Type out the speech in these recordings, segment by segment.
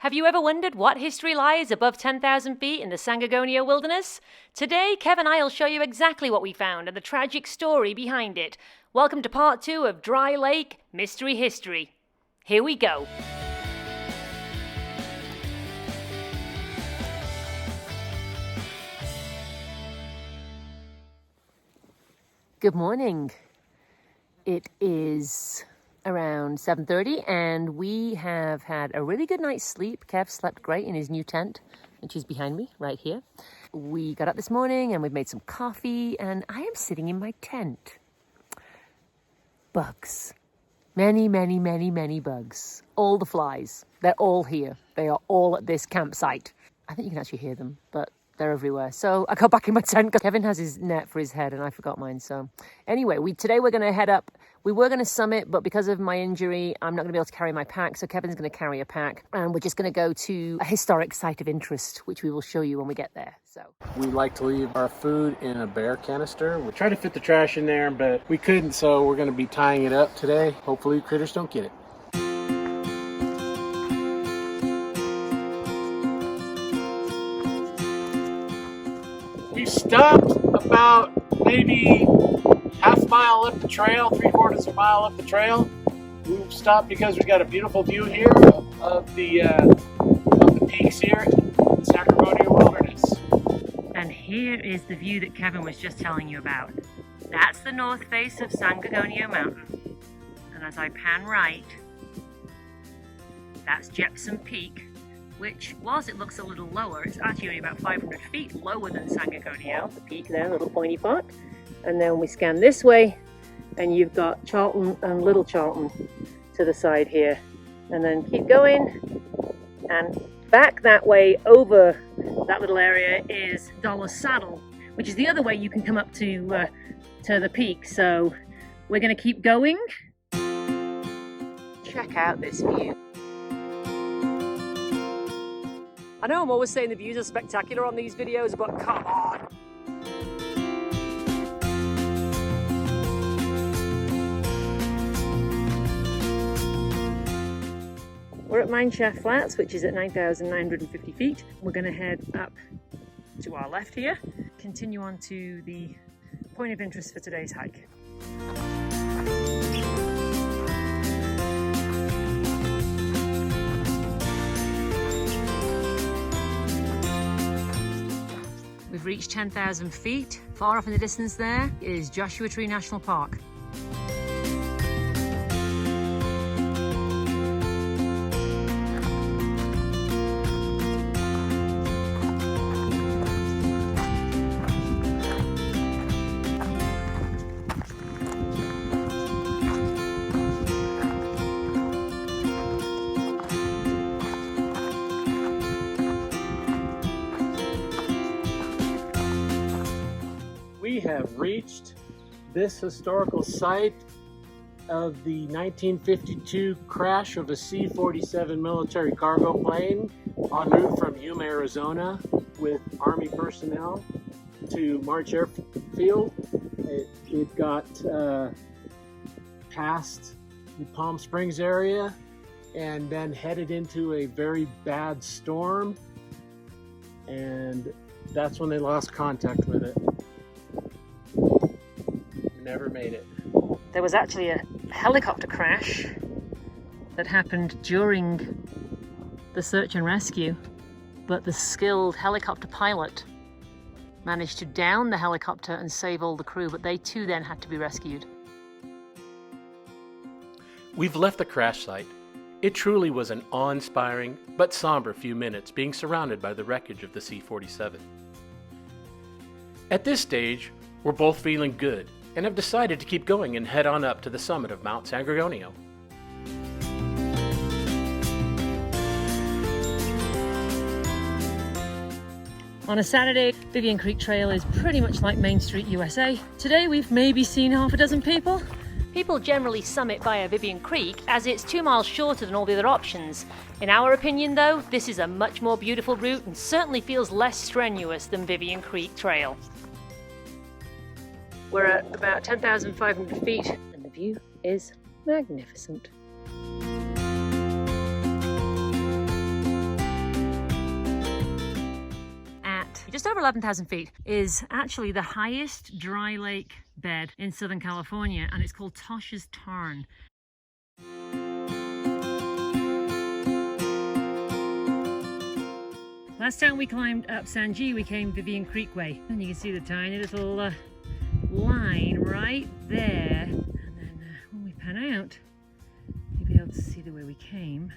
Have you ever wondered what history lies above 10,000 feet in the San Gorgonio Wilderness? Today, Kev and I will show you exactly what we found and the tragic story behind it. Welcome to part 2 of Dry Lake Mystery History. Here we go. Good morning. It is around 7:30 and we have had a really good night's sleep. Kev slept great in his new tent, which is behind me right here. We got up this morning and we've made some coffee and I am sitting in my tent. Bugs. Many bugs. All the flies. They're all here. They are all at this campsite. I think you can actually hear them, but they're everywhere. So I got back in my tent because Kevin has his net for his head and I forgot mine. So anyway, today we're going to head up. We were going to summit, but because of my injury, I'm not going to be able to carry my pack. So Kevin's going to carry a pack and we're just going to go to a historic site of interest, which we will show you when we get there. So we like to leave our food in a bear canister. We tried to fit the trash in there, but we couldn't. So we're going to be tying it up today. Hopefully critters don't get it. We stopped about maybe half mile up the trail, 3/4 of a mile up the trail. We stopped because we got a beautiful view here of the peaks here in the San Gorgonio Wilderness. And here is the view that Kevin was just telling you about. That's the north face of San Gorgonio Mountain. And as I pan right, that's Jepson Peak, which, whilst it looks a little lower, it's actually only about 500 feet lower than San Gorgonio, the peak there, little pointy pot. And then we scan this way, and you've got Charlton and Little Charlton to the side here. And then keep going, and back that way over that little area is Dollar Saddle, which is the other way you can come up to the peak. So we're going to keep going. Check out this view. I know I'm always saying the views are spectacular on these videos, but come on! We're at Mine Shaft Flats, which is at 9,950 feet. We're going to head up to our left here, continue on to the point of interest for today's hike. We've reached 10,000 feet. Far off in the distance there is Joshua Tree National Park. We have reached this historical site of the 1952 crash of a C-47 military cargo plane en route from Yuma, Arizona with Army personnel to March Airfield. It got past the Palm Springs area and then headed into a very bad storm, and that's when they lost contact with it. Never made it. There was actually a helicopter crash that happened during the search and rescue, but the skilled helicopter pilot managed to down the helicopter and save all the crew, but they too then had to be rescued. We've left the crash site. It truly was an awe-inspiring but somber few minutes being surrounded by the wreckage of the C-47. At this stage, we're both feeling good and have decided to keep going and head on up to the summit of Mt San Gorgonio. On a Saturday, Vivian Creek Trail is pretty much like Main Street, USA. Today we've maybe seen half a dozen people. People generally summit via Vivian Creek as it's 2 miles shorter than all the other options. In our opinion though, this is a much more beautiful route and certainly feels less strenuous than Vivian Creek Trail. We're at about 10,500 feet and the view is magnificent. just over 11,000 feet, is actually the highest dry lake bed in Southern California, and it's called Tosh's Tarn. Last time we climbed up San G, we came Vivian Creek Way, and you can see the tiny little line right there. And then when we pan out, you'll be able to see the way we came.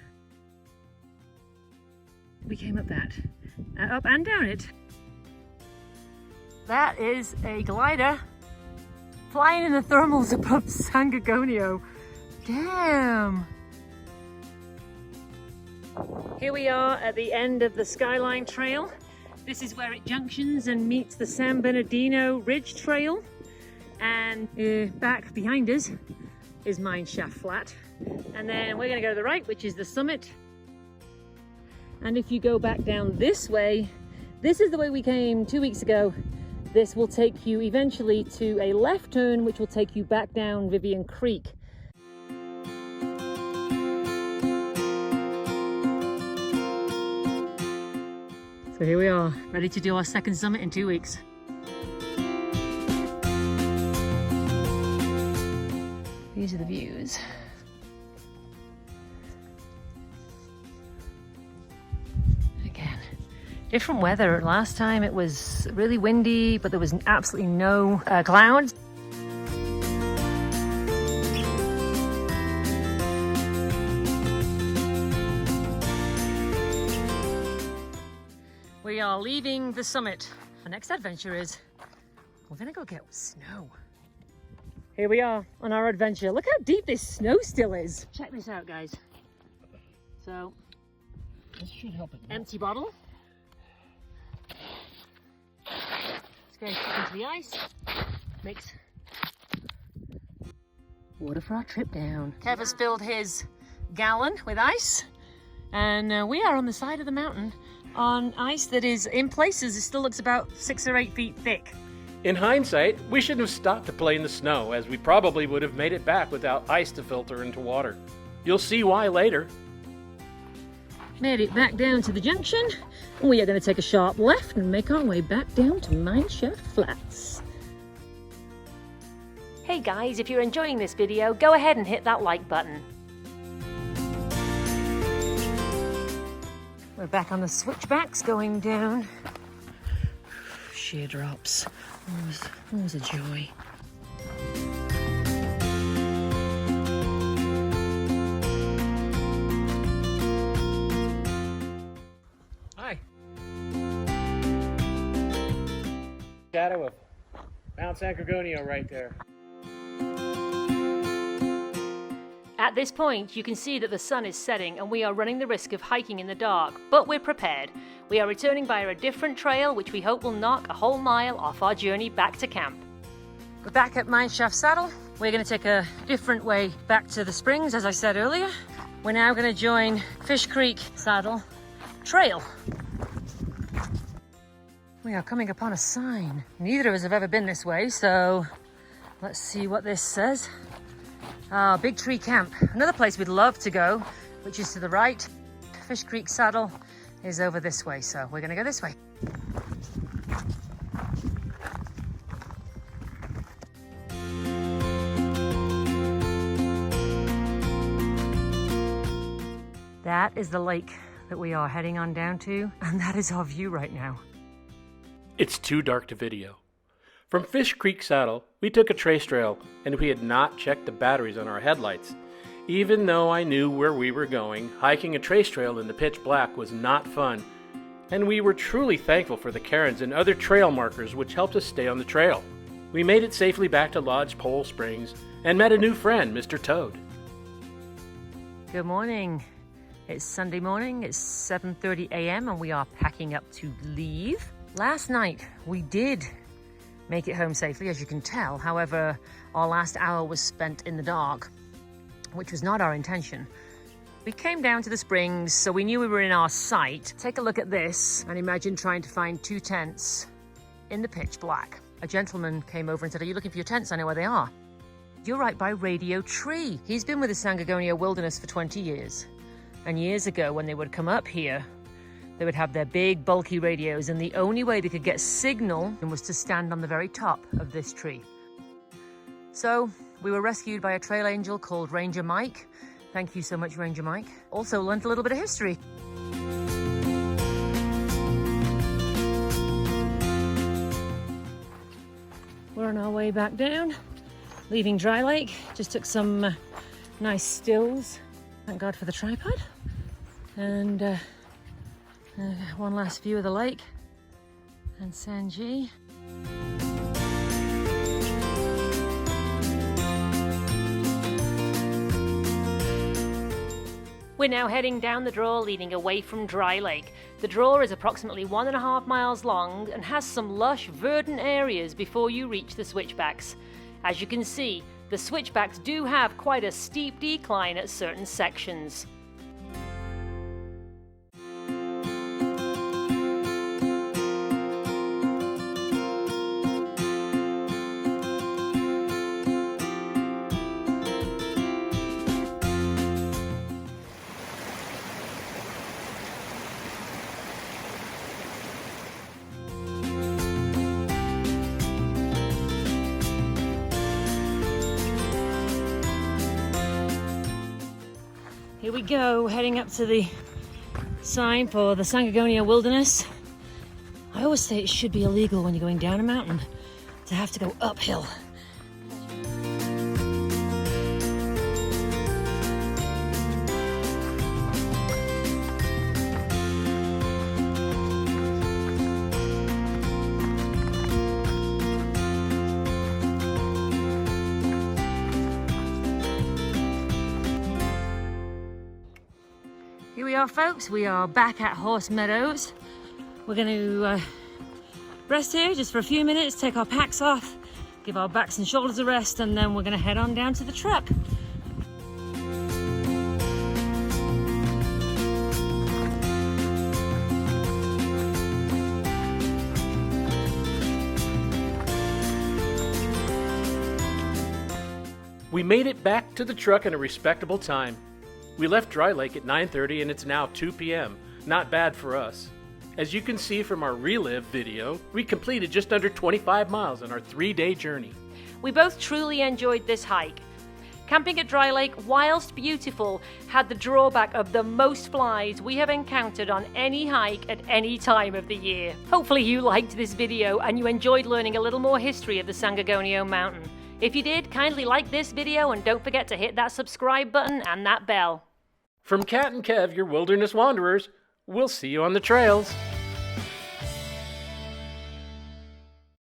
We came up that, up and down it. That is a glider flying in the thermals above San Gorgonio. Damn! Here we are at the end of the Skyline Trail. This is where it junctions and meets the San Bernardino Ridge Trail. And back behind us is Mine Shaft Flat. And then we're going to go to the right, which is the summit. And if you go back down this way, this is the way we came 2 weeks ago. This will take you eventually to a left turn, which will take you back down Vivian Creek. So here we are, ready to do our second summit in 2 weeks. These are the views. Again, different weather. Last time it was really windy, but there was absolutely no clouds. We are leaving the summit. Our next adventure is, we're gonna go get snow. Here we are on our adventure. Look how deep this snow still is. Check this out, guys. So, This should help it. Empty bottle. It's going into the ice. Mix water for our trip down. Kev has filled his gallon with ice, and we are on the side of the mountain on ice that is, in places, it still looks about 6 or 8 feet thick. In hindsight, we shouldn't have stopped to play in the snow, as we probably would have made it back without ice to filter into water. You'll see why later. Made it back down to the junction. We are going to take a sharp left and make our way back down to Mine Shaft Flats. Hey guys, if you're enjoying this video, go ahead and hit that like button. We're back on the switchbacks going down. Sheer drops. Always a joy. Hi. Shadow of Mt San Gorgonio right there. At this point, you can see that the sun is setting and we are running the risk of hiking in the dark, but we're prepared. We are returning via a different trail, which we hope will knock a whole mile off our journey back to camp. We're back at Mine Shaft Saddle. We're going to take a different way back to the springs, as I said earlier. We're now going to join Fish Creek Saddle Trail. We are coming upon a sign. Neither of us have ever been this way, so let's see what this says. Big Tree Camp, another place we'd love to go, which is to the right. Fish Creek Saddle is over this way, so we're going to go this way. That is the lake that we are heading on down to, and that is our view right now. It's too dark to video. From Fish Creek Saddle, we took a trace trail, and we had not checked the batteries on our headlights. Even though I knew where we were going, hiking a trace trail in the pitch black was not fun, and we were truly thankful for the cairns and other trail markers which helped us stay on the trail. We made it safely back to Lodge Pole Springs and met a new friend, Mr. Toad. Good morning. It's Sunday morning, it's 7:30 a.m. and we are packing up to leave. Last night we did make it home safely, as you can tell. However, our last hour was spent in the dark, which was not our intention. We came down to the springs, so we knew we were in our sight. Take a look at this and imagine trying to find 2 tents in the pitch black. A gentleman came over and said, "Are you looking for your tents? I know where they are." You're right by Radio Tree. He's been with the San Gorgonio Wilderness for 20 years. And years ago, when they would come up here, They would have their big, bulky radios, and the only way they could get signal was to stand on the very top of this tree. So we were rescued by a trail angel called Ranger Mike. Thank you so much, Ranger Mike. Also learned a little bit of history. We're on our way back down, leaving Dry Lake. Just took some nice stills. Thank God for the tripod. And one last view of the lake and San G. We're now heading down the draw leading away from Dry Lake. The draw is approximately 1.5 miles long and has some lush, verdant areas before you reach the switchbacks. As you can see, the switchbacks do have quite a steep decline at certain sections. Here we go, heading up to the sign for the San Gorgonio Wilderness. I always say it should be illegal when you're going down a mountain to have to go uphill. Here we are, folks. We are back at Horse Meadows. We're going to rest here just for a few minutes, take our packs off, give our backs and shoulders a rest, and then we're going to head on down to the truck. We made it back to the truck in a respectable time. We left Dry Lake at 9:30 and it's now 2 p.m. Not bad for us. As you can see from our relive video, we completed just under 25 miles on our 3-day journey. We both truly enjoyed this hike. Camping at Dry Lake, whilst beautiful, had the drawback of the most flies we have encountered on any hike at any time of the year. Hopefully you liked this video and you enjoyed learning a little more history of the San Gorgonio mountain. If you did, kindly like this video and don't forget to hit that subscribe button and that bell. From Kat and Kev, your wilderness wanderers, we'll see you on the trails.